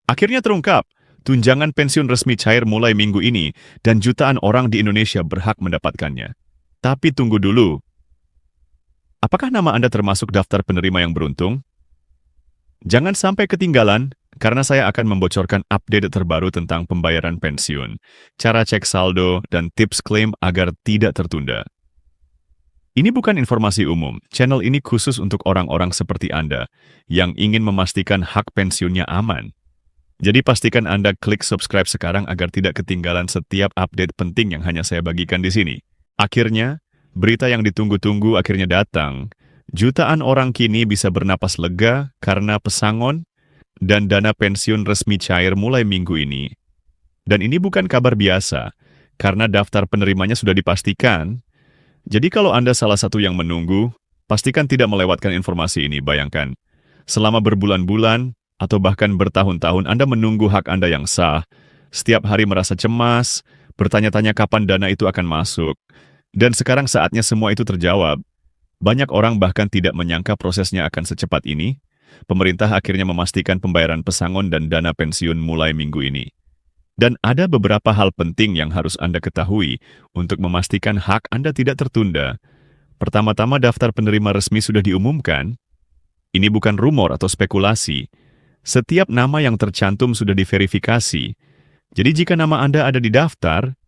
Akhirnya terungkap, tunjangan pensiun resmi cair mulai minggu ini dan jutaan orang di Indonesia berhak mendapatkannya. Tapi tunggu dulu, apakah nama Anda termasuk daftar penerima yang beruntung? Jangan sampai ketinggalan, karena saya akan membocorkan update terbaru tentang pembayaran pensiun, cara cek saldo, dan tips klaim agar tidak tertunda. Ini bukan informasi umum, channel ini khusus untuk orang-orang seperti Anda yang ingin memastikan hak pensiunnya aman. Jadi pastikan Anda klik subscribe sekarang agar tidak ketinggalan setiap update penting yang hanya saya bagikan di sini. Akhirnya, berita yang ditunggu-tunggu akhirnya datang. Jutaan orang kini bisa bernapas lega karena pesangon dan dana pensiun resmi cair mulai minggu ini. Dan ini bukan kabar biasa, karena daftar penerimanya sudah dipastikan. Jadi kalau Anda salah satu yang menunggu, pastikan tidak melewatkan informasi ini, bayangkan. Selama berbulan-bulan, atau bahkan bertahun-tahun Anda menunggu hak Anda yang sah, setiap hari merasa cemas, bertanya-tanya kapan dana itu akan masuk. Dan sekarang saatnya semua itu terjawab. Banyak orang bahkan tidak menyangka prosesnya akan secepat ini. Pemerintah akhirnya memastikan pembayaran pesangon dan dana pensiun mulai minggu ini. Dan ada beberapa hal penting yang harus Anda ketahui untuk memastikan hak Anda tidak tertunda. Pertama-tama, daftar penerima resmi sudah diumumkan. Ini bukan rumor atau spekulasi. Setiap nama yang tercantum sudah diverifikasi. Jadi jika nama Anda ada di daftar,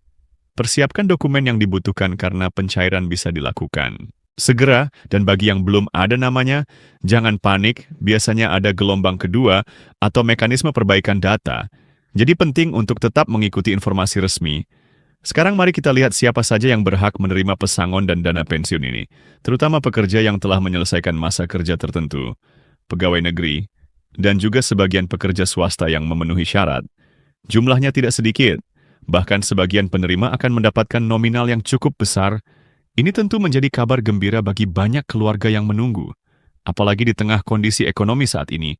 persiapkan dokumen yang dibutuhkan karena pencairan bisa dilakukan segera, dan bagi yang belum ada namanya, jangan panik, biasanya ada gelombang kedua atau mekanisme perbaikan data. Jadi penting untuk tetap mengikuti informasi resmi. Sekarang mari kita lihat siapa saja yang berhak menerima pesangon dan dana pensiun ini, terutama pekerja yang telah menyelesaikan masa kerja tertentu, pegawai negeri, dan juga sebagian pekerja swasta yang memenuhi syarat. Jumlahnya tidak sedikit, bahkan sebagian penerima akan mendapatkan nominal yang cukup besar. Ini tentu menjadi kabar gembira bagi banyak keluarga yang menunggu, apalagi di tengah kondisi ekonomi saat ini,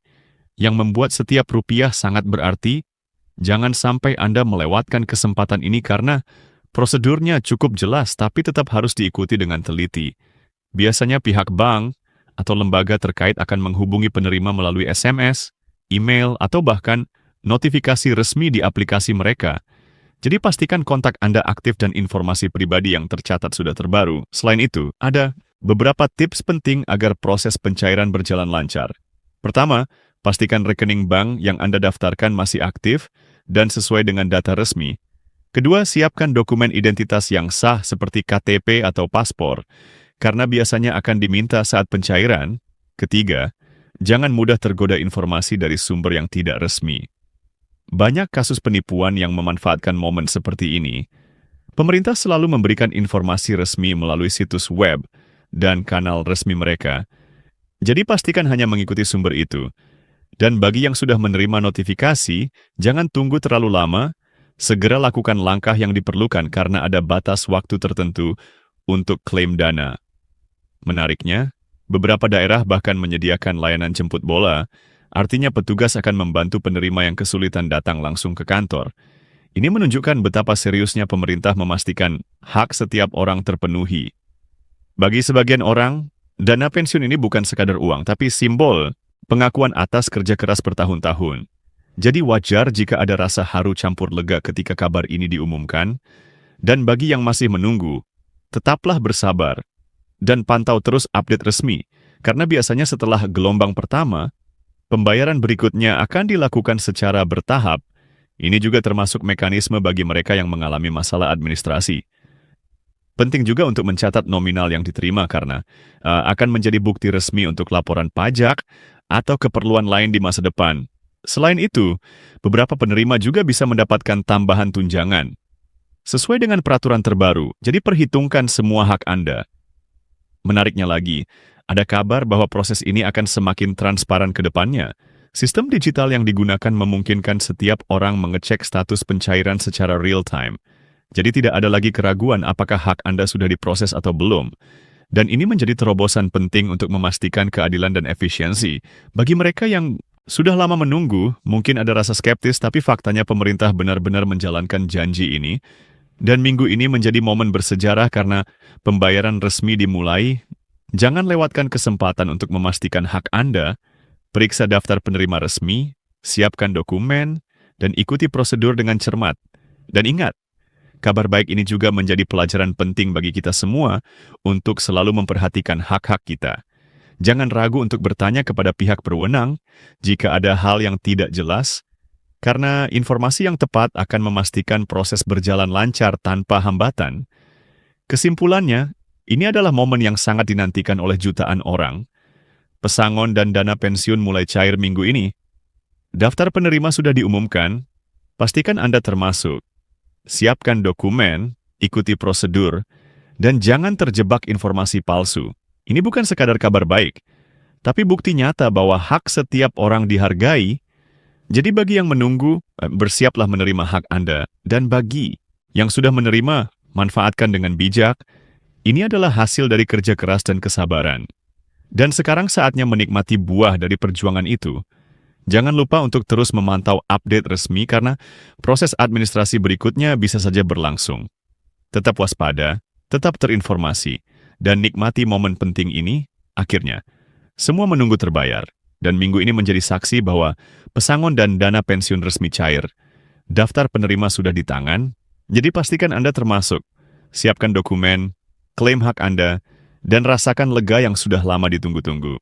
yang membuat setiap rupiah sangat berarti. Jangan sampai Anda melewatkan kesempatan ini karena prosedurnya cukup jelas tapi tetap harus diikuti dengan teliti. Biasanya pihak bank atau lembaga terkait akan menghubungi penerima melalui SMS, email, atau bahkan notifikasi resmi di aplikasi mereka. Jadi pastikan kontak Anda aktif dan informasi pribadi yang tercatat sudah terbaru. Selain itu, ada beberapa tips penting agar proses pencairan berjalan lancar. Pertama, pastikan rekening bank yang Anda daftarkan masih aktif dan sesuai dengan data resmi. Kedua, siapkan dokumen identitas yang sah seperti KTP atau paspor, karena biasanya akan diminta saat pencairan. Ketiga, jangan mudah tergoda informasi dari sumber yang tidak resmi. Banyak kasus penipuan yang memanfaatkan momen seperti ini. Pemerintah selalu memberikan informasi resmi melalui situs web dan kanal resmi mereka. Jadi pastikan hanya mengikuti sumber itu. Dan bagi yang sudah menerima notifikasi, jangan tunggu terlalu lama, segera lakukan langkah yang diperlukan karena ada batas waktu tertentu untuk klaim dana. Menariknya, beberapa daerah bahkan menyediakan layanan jemput bola. Artinya petugas akan membantu penerima yang kesulitan datang langsung ke kantor. Ini menunjukkan betapa seriusnya pemerintah memastikan hak setiap orang terpenuhi. Bagi sebagian orang, dana pensiun ini bukan sekadar uang, tapi simbol pengakuan atas kerja keras bertahun-tahun. Jadi wajar jika ada rasa haru campur lega ketika kabar ini diumumkan. Dan bagi yang masih menunggu, tetaplah bersabar dan pantau terus update resmi, karena biasanya setelah gelombang pertama, pembayaran berikutnya akan dilakukan secara bertahap. Ini juga termasuk mekanisme bagi mereka yang mengalami masalah administrasi. Penting juga untuk mencatat nominal yang diterima karena akan menjadi bukti resmi untuk laporan pajak atau keperluan lain di masa depan. Selain itu, beberapa penerima juga bisa mendapatkan tambahan tunjangan sesuai dengan peraturan terbaru, jadi perhitungkan semua hak Anda. Menariknya lagi, ada kabar bahwa proses ini akan semakin transparan ke depannya. Sistem digital yang digunakan memungkinkan setiap orang mengecek status pencairan secara real-time. Jadi tidak ada lagi keraguan apakah hak Anda sudah diproses atau belum. Dan ini menjadi terobosan penting untuk memastikan keadilan dan efisiensi. Bagi mereka yang sudah lama menunggu, mungkin ada rasa skeptis, tapi faktanya pemerintah benar-benar menjalankan janji ini. Dan minggu ini menjadi momen bersejarah karena pembayaran resmi dimulai. Jangan lewatkan kesempatan untuk memastikan hak Anda. Periksa daftar penerima resmi, siapkan dokumen, dan ikuti prosedur dengan cermat. Dan ingat, kabar baik ini juga menjadi pelajaran penting bagi kita semua untuk selalu memperhatikan hak-hak kita. Jangan ragu untuk bertanya kepada pihak berwenang jika ada hal yang tidak jelas, karena informasi yang tepat akan memastikan proses berjalan lancar tanpa hambatan. Kesimpulannya, ini adalah momen yang sangat dinantikan oleh jutaan orang. Pesangon dan dana pensiun mulai cair minggu ini. Daftar penerima sudah diumumkan, pastikan Anda termasuk. Siapkan dokumen, ikuti prosedur, dan jangan terjebak informasi palsu. Ini bukan sekadar kabar baik, tapi bukti nyata bahwa hak setiap orang dihargai. Jadi bagi yang menunggu, bersiaplah menerima hak Anda. Dan bagi yang sudah menerima, manfaatkan dengan bijak. Ini adalah hasil dari kerja keras dan kesabaran. Dan sekarang saatnya menikmati buah dari perjuangan itu. Jangan lupa untuk terus memantau update resmi karena proses administrasi berikutnya bisa saja berlangsung. Tetap waspada, tetap terinformasi, dan nikmati momen penting ini. Akhirnya, semua menunggu terbayar. Dan minggu ini menjadi saksi bahwa pesangon dan dana pensiun resmi cair. Daftar penerima sudah di tangan, jadi pastikan Anda termasuk. Siapkan dokumen, klaim hak Anda, dan rasakan lega yang sudah lama ditunggu-tunggu.